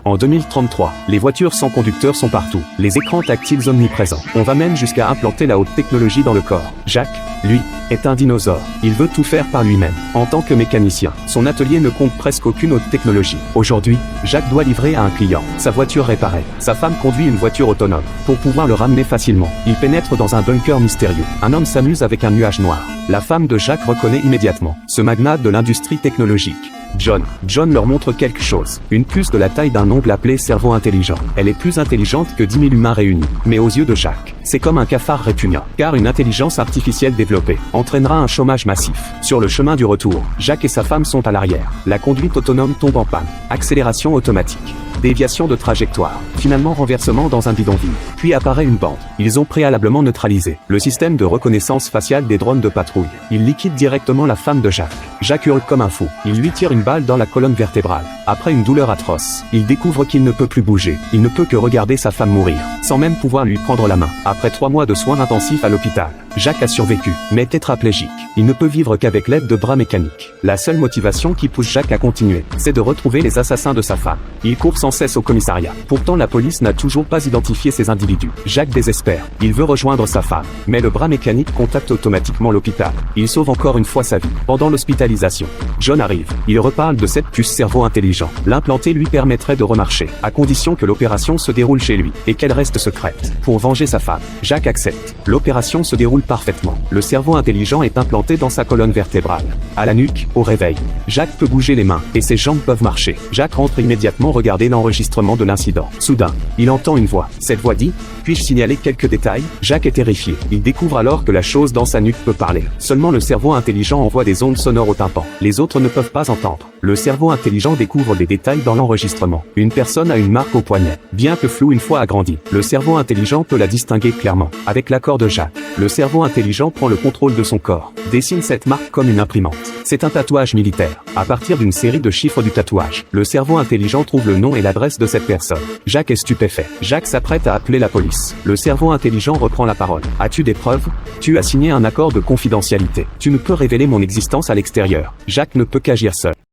En 2033, les voitures sans conducteur sont partout, les écrans tactiles omniprésents. On va même jusqu'à implanter la haute technologie dans le corps. Jacques, lui, est un dinosaure. Il veut tout faire par lui-même. En tant que mécanicien, son atelier ne compte presque aucune haute technologie. Aujourd'hui, Jacques doit livrer à un client sa voiture réparée. Sa femme conduit une voiture autonome. Pour pouvoir le ramener facilement, il pénètre dans un bunker mystérieux. Un homme s'amuse avec un nuage noir. La femme de Jacques reconnaît immédiatement ce magnat de l'industrie technologique. John leur montre quelque chose. Une puce de la taille d'un ongle appelée cerveau intelligent. Elle est plus intelligente que 10 000 humains réunis. Mais aux yeux de Jacques, c'est comme un cafard répugnant. Car une intelligence artificielle développée entraînera un chômage massif. Sur le chemin du retour, Jacques et sa femme sont à l'arrière. La conduite autonome tombe en panne. Accélération automatique. Déviation de trajectoire. Finalement renversement dans un bidonville. Puis apparaît une bande. Ils ont préalablement neutralisé le système de reconnaissance faciale des drones de patrouille. Ils liquident directement la femme de Jacques. Jacques hurle comme un fou. Il lui tire une balle dans la colonne vertébrale. Après une douleur atroce, il découvre qu'il ne peut plus bouger. Il ne peut que regarder sa femme mourir, sans même pouvoir lui prendre la main. Après 3 mois de soins intensifs à l'hôpital, Jacques a survécu, mais tétraplégique. Il ne peut vivre qu'avec l'aide de bras mécaniques. La seule motivation qui pousse Jacques à continuer, c'est de retrouver les assassins de sa femme. Il court sans cesse au commissariat. Pourtant la police n'a toujours pas identifié ces individus. Jacques désespère. Il veut rejoindre sa femme. Mais le bras mécanique contacte automatiquement l'hôpital. Il sauve encore une fois sa vie. Pendant l'hospitalisation, John arrive. Il reparle de cette puce cerveau intelligent. L'implanter lui permettrait de remarcher, à condition que l'opération se déroule chez lui, et qu'elle reste secrète. Pour venger sa femme, Jacques accepte. L'opération se déroule parfaitement. Le cerveau intelligent est implanté dans sa colonne vertébrale. À la nuque, au réveil, Jacques peut bouger les mains, et ses jambes peuvent marcher. Jacques rentre immédiatement regarder l'enregistrement de l'incident. Soudain, il entend une voix. Cette voix dit « Puis-je signaler quelques détails ?» Jacques est terrifié. Il découvre alors que la chose dans sa nuque peut parler. Seulement le cerveau intelligent envoie des ondes sonores au tympan. Les autres ne peuvent pas entendre. Le cerveau intelligent découvre des détails dans l'enregistrement. Une personne a une marque au poignet. Bien que floue une fois agrandie, le cerveau intelligent peut la distinguer clairement. Avec l'accord de Jacques, le cerveau intelligent prend le contrôle de son corps, dessine cette marque comme une imprimante. C'est un tatouage militaire. À partir d'une série de chiffres du tatouage, le cerveau intelligent trouve le nom et l'adresse de cette personne. Jacques est stupéfait. Jacques s'apprête à appeler la police. Le cerveau intelligent reprend la parole. As-tu des preuves ? Tu as signé un accord de confidentialité. Tu ne peux révéler mon existence à l'extérieur. Jacques ne peut qu'agir seul.